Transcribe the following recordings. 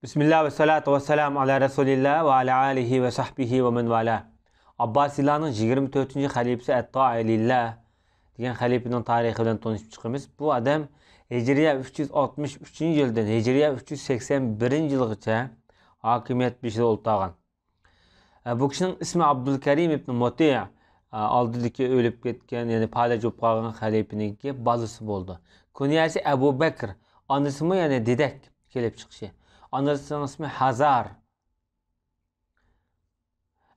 Bismillah ve salatu ve selamu ala Resulillah ve ala alihi ve sahbihi ve men vala. Abbasilarning 24-xalifasi At-Ta'ilillah degan xalifaning tarixi bilan tanishib chiqamiz. Bu adam Hijriya 363-yildan Hijriya 381-yilgacha hokimiyat beshida o'ltirgan. Bu kishining ismi Abdulkarim ibn Muti' oldidagi o'lib ketgan, ya'ni palaj bo'lib qolgan xalifaningki bolasi bo'ldi. Kunyasi Abu Bakr, onasimi ya'ni dedak kelib chiqishi. Anasının ismi Hazar.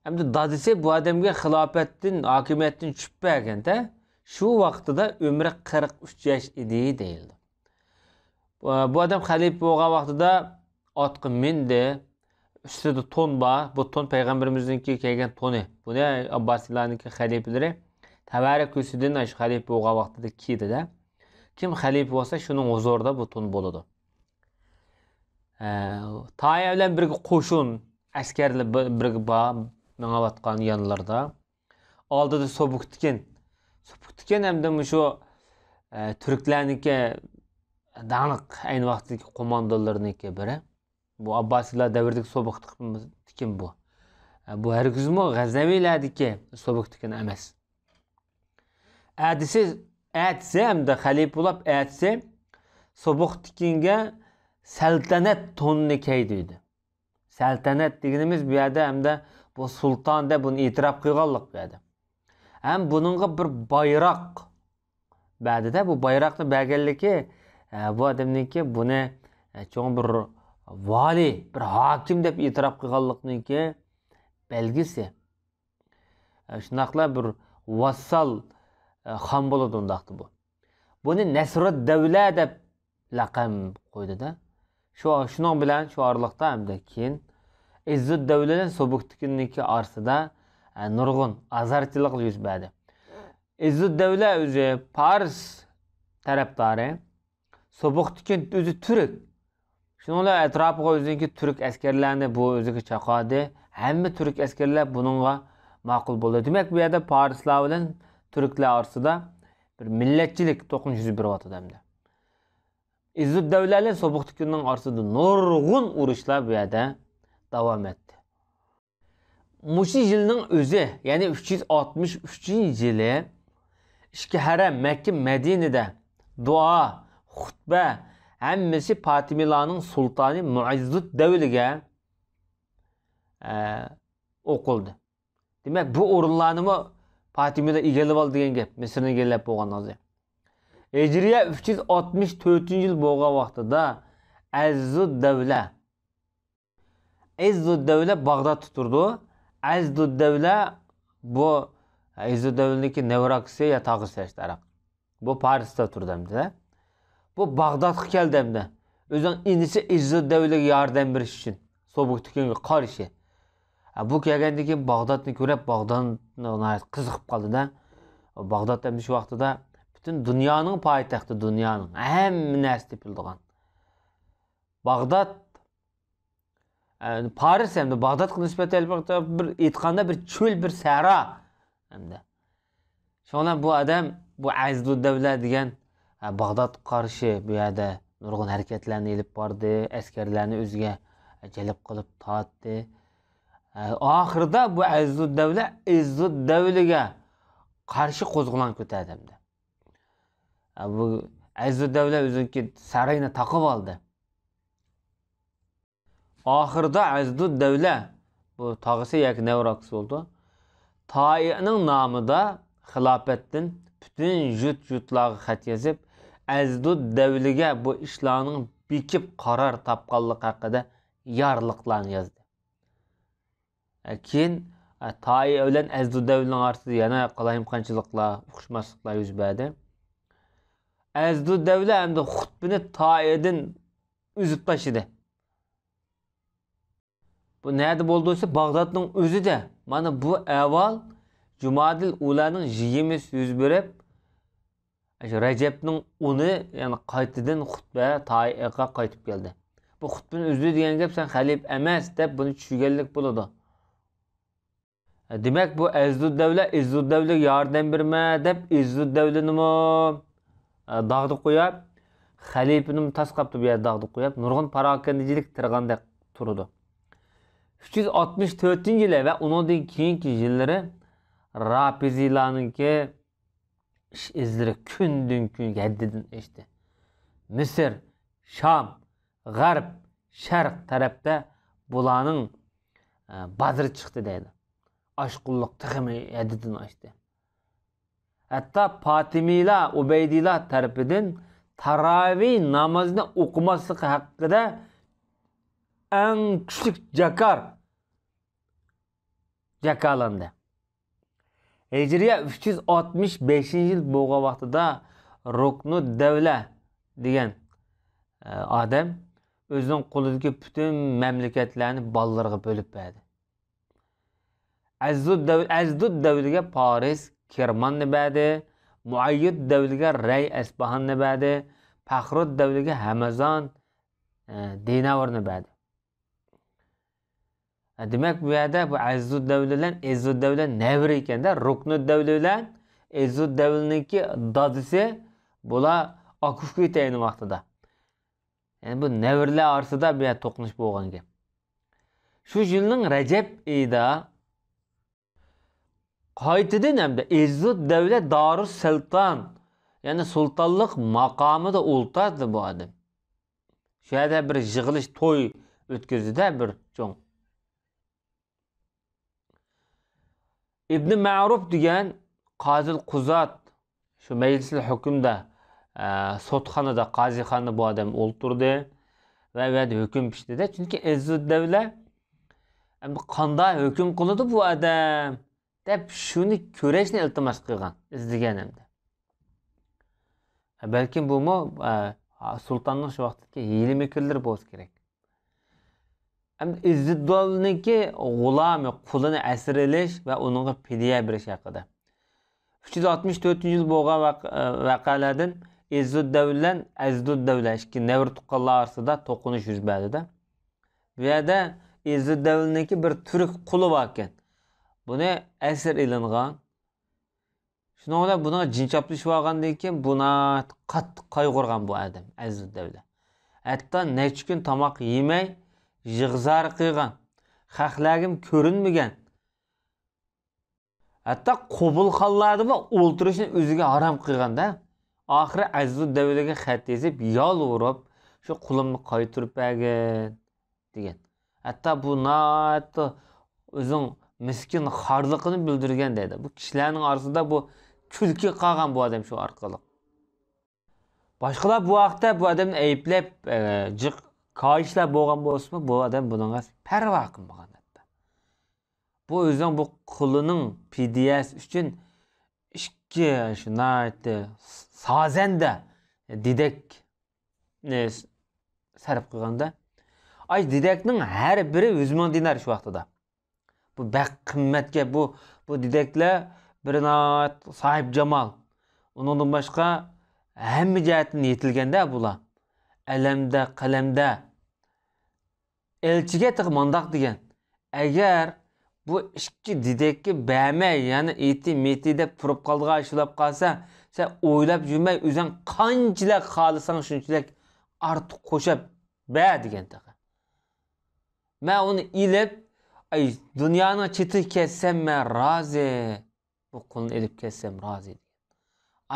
Hem de dadisi bu adamga xilafettin, hakimiyetin şüphegende şu vaqtida ömrü 43 yaş idi deyildi. Bu adam xalifa bo'lgan vaqtida otqa mindi, üstüde ton var. Bu ton peygamberimizinki kelgan toni. Bu ne Abbasilarninki xalifalari tabarak usidan shu xalifa bo'lgan vaqtida kiydi-da. Kim xalifa bo'lsa shuning huzurida bu ton bo'ladi. Tayi bilan birga qo'shin askarlar birga mengayotgan yanlarda oldida Sobuktikin hamda shu turklarniki daniq ayni vaqtdagi qo'mondonlarniki biri. Bu Abbasilar davridagi Sobuktikin bu. Bu hargizmi G'aznaviylardagi Sobuktikin emas. Atsi hamda xalifa bo'lib atsi Sobuktikinga saltanat tonini kiydi. Saltanat deganimiz bu yerda hamda bu sulton deb buni e'tirof qilganlik bu yerda. Ham buningga bir bayroq ba'dida bu bayroqni berganligi bu odamniki buni cho'ng bir vali, bir hokim deb e'tirof qilganlikniki belgisi. Shunaqla bir vassal xon bo'ladi undaqdi bu. Buni Nasruddavla deb laqam qo'ydi-da. Şunun bilen şu aralıkta hem de keyin Izzuddavlaning Sobuktikinniki orasida nurg'un azarchilik yuz berdi. Izzuddavla o'zi Fars tarafdori, Sobuktikin o'zi turk. Shuninglar atrofiga o'ziniki turk askarlarini bu o'ziga chaqadi. Hamma turk askarlar buningga ma'qul bo'ldi. Demak, bu yerda Farslar bilan turklar orasida bir millatchilik to'qnashuv yuz beryapti hamda. Izzuddavlaning Sobuktikinning orasida nurg'un urushlar bu yerda davom etdi. Mushi yilning o'zi, ya'ni 363-yili ishki haram Makka Madinada duo, xutba hammasi Fatimilarning sultoni Muizzuddavlaga o'qildi. Demak, bu o'rinlarni Fatimilar egallab oldi degan gap, Misrni egallab bo'lgan hozir. Hijriya 364-yil bo'lgan vaqtida Izzuddavla Bag'dodda turdi. Izzuddavla bu Izzuddavlaniki nevrakisi ya tog'isi taraf. Bu Parisda turdi. Bu Bag'dodga keldi hamda. O'zining inisi Izzuddavlaga yordam berish uchun Sobuktikinga qarshi. Bu kelgandan keyin Bag'dodni ko'rib, Bag'dodni qiziqib qoldi-da. Bag'dodda shu vaqtida bütün dünyanın payitaxtı, dünyanın hamma narsa tepildigan. Bag'dod, Paris hamda Bag'dodga nisbatan bir aytganda bir cho'l, bir sahro hamda. Shundan bu odam, bu Izzuddavla degan Bag'dodga qarshi bu yerda nurg'un harakatlarni elib bordi, askarlarni o'ziga jalb qilib tortdi. Oxirida bu Izzuddavlaga qarshi qo'zg'olon ko'tardi hamda. Bu Izzuddavla o'ziniki saroyini taqib oldi. Oxirida Izzuddavla bu tog'isi yoki nevroksi bo'ldi. Toyining nomida xilofetdan butun jutlarga xat yozib, Izzuddavlaga bu ishlarning bekib qaror topganligi haqida yorliqlarni yozdi. Keyin Toyi bilan Izzuddavlaning orasida yana qalayimqanchiliklar, uqishmasliklar yuz berdi. Izzuddavla hamda xutbini Toyidan uzib tashladi. Bu nerede bo'ldiysa Bag'dodning o'zida. Mana bu avval Jumadil Ulaning 20 yuz berib, Rajabning 10-i, ya'ni qaytadan xutba Toyiga qaytib keldi. Bu xutbani uzdi degan gap sen xalif emas deb buni tushunganlik bo'ladi. Demak, bu Izzuddavlaga yordam berma deb Izzuddavlani dağdı qo'yib, xalifani tasqabdi bu yerda dağdı qo'yib, nurg'un parokandichilik tirg'andek turdi. 364-yili va undan keyingi yillari Rafizilarninki ish izlari kundan kunga haddidan oshdi. Misr, Sham, G'arb, Sharq tarafda bularning bazir chiqdi deydi. Oshqulliq tiximi haddidan oshdi. Hatto Fatimiylar, Ubaydiylar tarafidan taravih namozini o'qimasligi haqida eng kuchli jakalandi. Hijriya 365-yil bo'lgan vaqtida Ruknud Davla degan odam o'zining qo'lidagi butun mamlakatlarni bolalarga bo'lib berdi. Azdud davliga Paris, Kermanni berdi, Muayyid davliga Ray Asbahanni berdi, Faxrud davliga Hamazon, Dinavarni berdi. Demak bu yerda bu Azdud davli bilan Izzud davli nevr ekanda, Ruknud davli bilan Izzud davliniki dadisi bular Akufga tayini vaqtida. Yani bu nevrlar orasida bu yer to'qinish bo'lgan gap. Shu yilning Rajab oyida qaytadan hamda Izzud davli Darus Sultan, ya'ni sultonlik maqomida o'ltirdi bu odam. Shu yerda bir yig'ilish to'y o'tkazdi-da bir cho'ng. Ibn Ma'ruf degan Qozil Quzat shu majlisli hukmda sotxonada qozixonda bu odam o'ltirdi va bu yerda hukm pishdi-da. Chunki Izzud davla qanday hukm qiladi bu odam deb shuni ko'rishni iltimos qilgan, izlagan hamda. Balki bu sultonning shu vaqtdagi hiyla mekrlar bo'lsa kerak. Izzud davliniki g'ulami qulini asir elish va uningga fidya berish haqida. 364-yil bo'lgan voqealardan Izzud davlan Azdud davla ikki nevr tuqqanlar orasida to'qinish yuz berdi-da. Bu yerda Izzud davliniki bir turk quli bor ekan. Buni asir ilingan. Shuningdek buni jinchoplashib olgandan keyin buni qattiq qayg'urgan bu odam Azdud davla. Hatto necha kun tomoq yemay yig'zar qilgan. Xalqlarga ko'rinmagan. Hatto qobulxonlarda va o'ltirishni o'ziga harom qilganda, oxiri Azdud davlaga xat yozib, yolvorib, shu qulimni qaytirib bergin degan. Hatto bu o'zing miskin xorliqini bildirgan dedi. Bu kishilarning orasida bu kulki qolgan bu odam shu orqali. Boshqalar bu vaqtda bu odamni ayblab, jiq koyishlar bo'lgan bo'lsa, bu odam bunga parvo qilmagan. Bu o'zining bu qulining fidyasi uchun ikki shunday sozanda didak sarf qilganda, ay didakning har biri 100 ming dinar shu vaqtida. Bu baq qimmatga bu didaklar birinat sohib jamol. Undan boshqa hamma jihatdan yetilganda bular. Alamda, qalamda elchiga tiqmondoq degan. Agar bu ikki didakka bermay, ya'ni eti deb turib qoldigan shulab qolsa, sen o'ylab yurmay o'zing qanchalar xohlasang shunchalik ortiq qo'shib ber degan taqa. Men uni ilib, ay dunyoning chetiga ketsam men rozi. Bu qulni ilib ketsam rozi degan.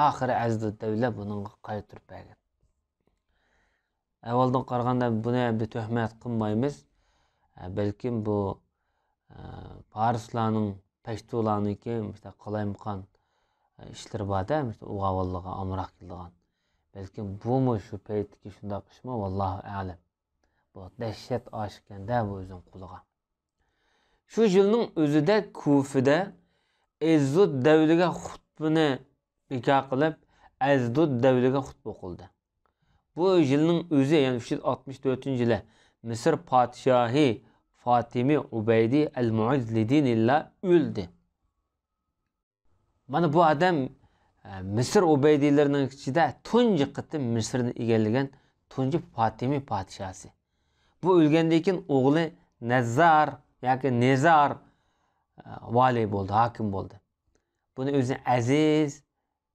Oxiri Azdud davla buni qaytirib bergan. Avvaldan qaraganda buni bir tuhmat qilmaymiz. Balkim bu Farislarning, Pashtularniki işte qalayimqon ishlar borda, işte o'g'avalliga amroq qilgan. Balkim bu shu paytdagi shunday qishmi, vallohu a'lam. Bu dahshat oshganda bu o'zing quliga. Shu yilning o'zida Kufada Izzud davliga xutbani bekor qilib, Azdud davliga xutba o'qildi. Bu yilning o'zi, ya'ni 364-yili Misr podshohi Fatimi Ubaydi al-Mu'izz lidinillah o'ldi. Mana bu odam Misr Ubaydilarining ichida tunji qitim Misrni egallagan tunji Fatimi podshosi. Bu o'lgandan keyin o'g'li Nazar yoki Nezar vali bo'ldi, hokim bo'ldi. Buni o'zi aziz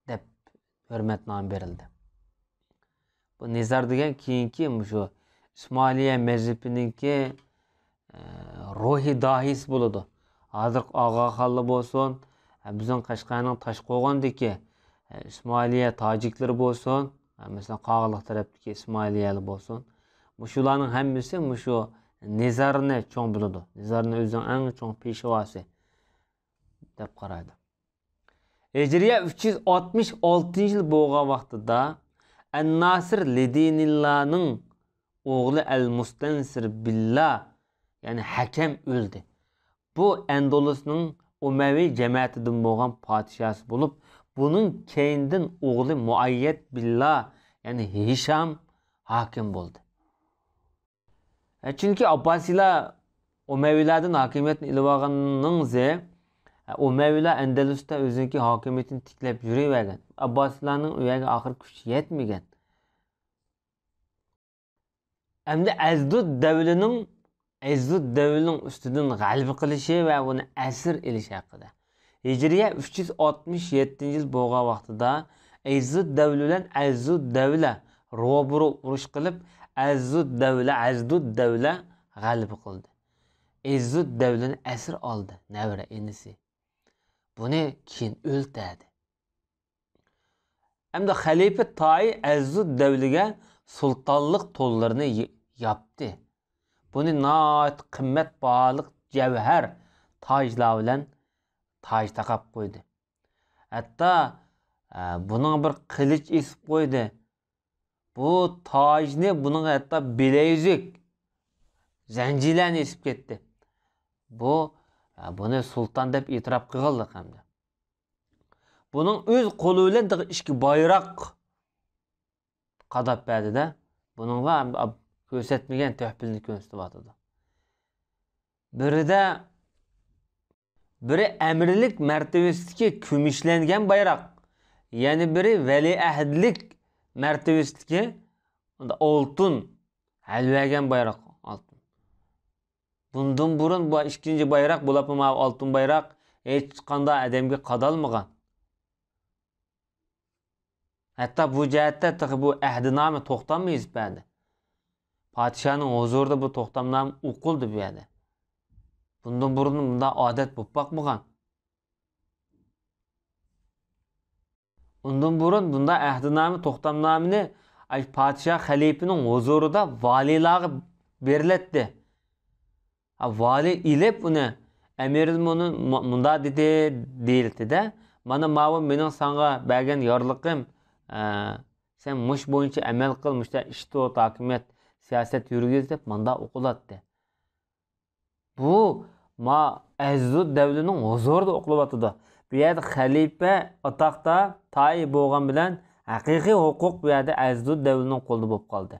deb hurmat nom berildi. Bu Nezar degan keyingi shu Ismoiliya mazhabininki ruhi dahisi bo'ladi. Hozir Og'axonli bo'lsin, bizning Qashqarning Toshqo'g'ondagi Ismoiliya tojiklar bo'lsin, masalan Qog'liq tarafdagi Ismoiliyali bo'lsin. Shularning hammasi shu Nizarni cho'ng biladi. Nizarni o'zining eng cho'ng peshvosi deb qaraydi. Hijriya 366-yil bo'lgan vaqtida An-Nasir Lidinillaning o'g'li Al-Mustansir Billah, ya'ni Hakam o'ldi. Bu Andalusning Umayyi jamiyatidan bo'lgan podshosi bo'lib, buning keyindan o'g'li Muayyad Billah, ya'ni Hisham hokim bo'ldi. Chunki Abbasiylar Umayyilardan hokimiyatni ilib olganingizda Umayyilar Andalusda o'ziniki hokimiyatini tiklab yuravergan. Abbasiylarning u yerga oxir kuchi yetmagan. Endi Azdud davlining ustidan g'alaba qilishi va uni asir elishi haqida. Hijriya 367-yil bo'lgan vaqtida Azdud davli bilan Azdud davla ro'baro urush qilib, Azdud davla g'alaba qildi. Azdud davlini asir oldi, navra inisi. Buni keyin o'ldirdi. Endi xalifa Toyi Azdud davliga sultonlik to'llarini yaptı. Buni noit qimmat baliq javhar tojlar bilan toj taqab qo'ydi. Hatto buning bir qilich esib qo'ydi. Bu tojni buning hatto bilezik zanjilarni esib ketdi. Buni sulton deb e'tirof qildi hamda. Buning o'z qo'li bilan ikki bayroq qadab berdi-da. Buningga ko'rsatmagan tuhfilni ko'rsatyapti. Biri amirlik martabasidagi kumushlangan bayroq, ya'ni biri valiahdlik martabasidagi oltin halvagan bayroq. Bundan burun bu ikkinchi bayroq bo'lib, oltin bayroq hech qanday odamga qadalmagan. Hatta bu jihatda bu ahdinoma to'xtamay yozildi. Podshoning huzurida bu to'xtamnoma o'qildi bu yerda. Bundan burun bunda odat bo'lib boqmagan. Undan burun bunda ahdinoma to'xtamnomani podsho xalifaning huzurida valilarga beriladi. Vali ilib uni amiril munda dedi deyildi-da. Mana ma'vu mening senga bergan yorliqim, sen mush bo'yicha amal qil, mushta ishto hokimiyat siyosat yurgiz deb manda o'qilatdi. Bu Azdud davlining huzurida o'qilyapti. Bu yerda xalifa atoqda Toyi bo'lgan bilan haqiqiy huquq bu yerda Azdud davlining qo'lida bo'lib qoldi.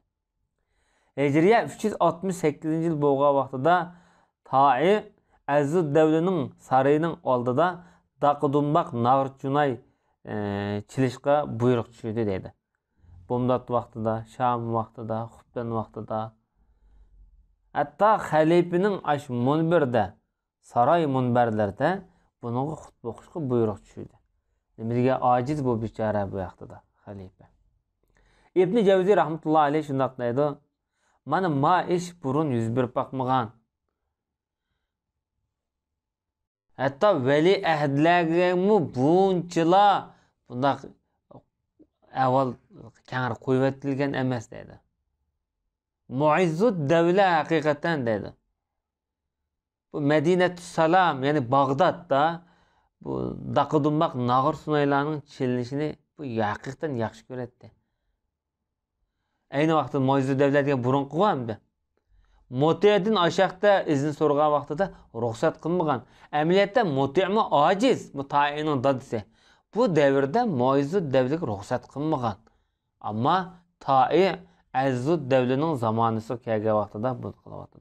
Hijriya 368-yil bo'lgan vaqtida Toyi Azdud davlining sarayining oldida Daqdumbaq Nag'rchunay chilishga buyruq tushirdi dedi. Bomdod vaqtida, Sham vaqtida, Xubdan vaqtida. Hatta xalifaning ash munbirda, saroy munbarlarida buningga xutba o'qishga buyruq tushirdi. Nimaga ojiz bu bechora bu vaqtida xalifa. Ibn Javziy rahmatullohi alayhi shunday deydi: "Mana ish burun yuz berib boqmagan. Hatta vali ahdlarga bunchalar bundaq avval kengir qo'yib etilgan emas" dedi. Muizzud davla haqiqatan dedi. Bu Madinatut Salom, ya'ni Bag'dodda bu Daqdumbaq Nag'r sunaylarning chilinishini bu haqiqatan yaxshi ko'radi. Ayni vaqtda Muizzud davlatga burun qo'yamdi. Motiyadan oshaqda izn so'ragan vaqtida ruxsat qilmagan. Amaliyotda Moti'mi ojiz, bu Toyining dadisi. Bu davrda Muizzud davlatga ruxsat qilmagan. Ammo Toyi Azdud davlining zamonasi kelgan vaqtida bu qilyapti.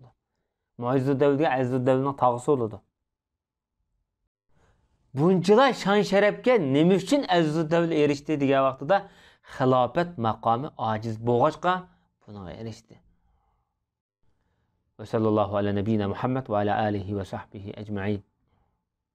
Muizzud davlatga Azdud davlining tog'isi bo'ldi. Bunchalar shon sharafga nima uchun Azdud davlat erishdi degan vaqtida xilofat maqomi ojiz bo'lg'achqa bunga erishdi. Va sallallohu ala nabiyina Muhammad va ala alihi va sahbihi ajma'in.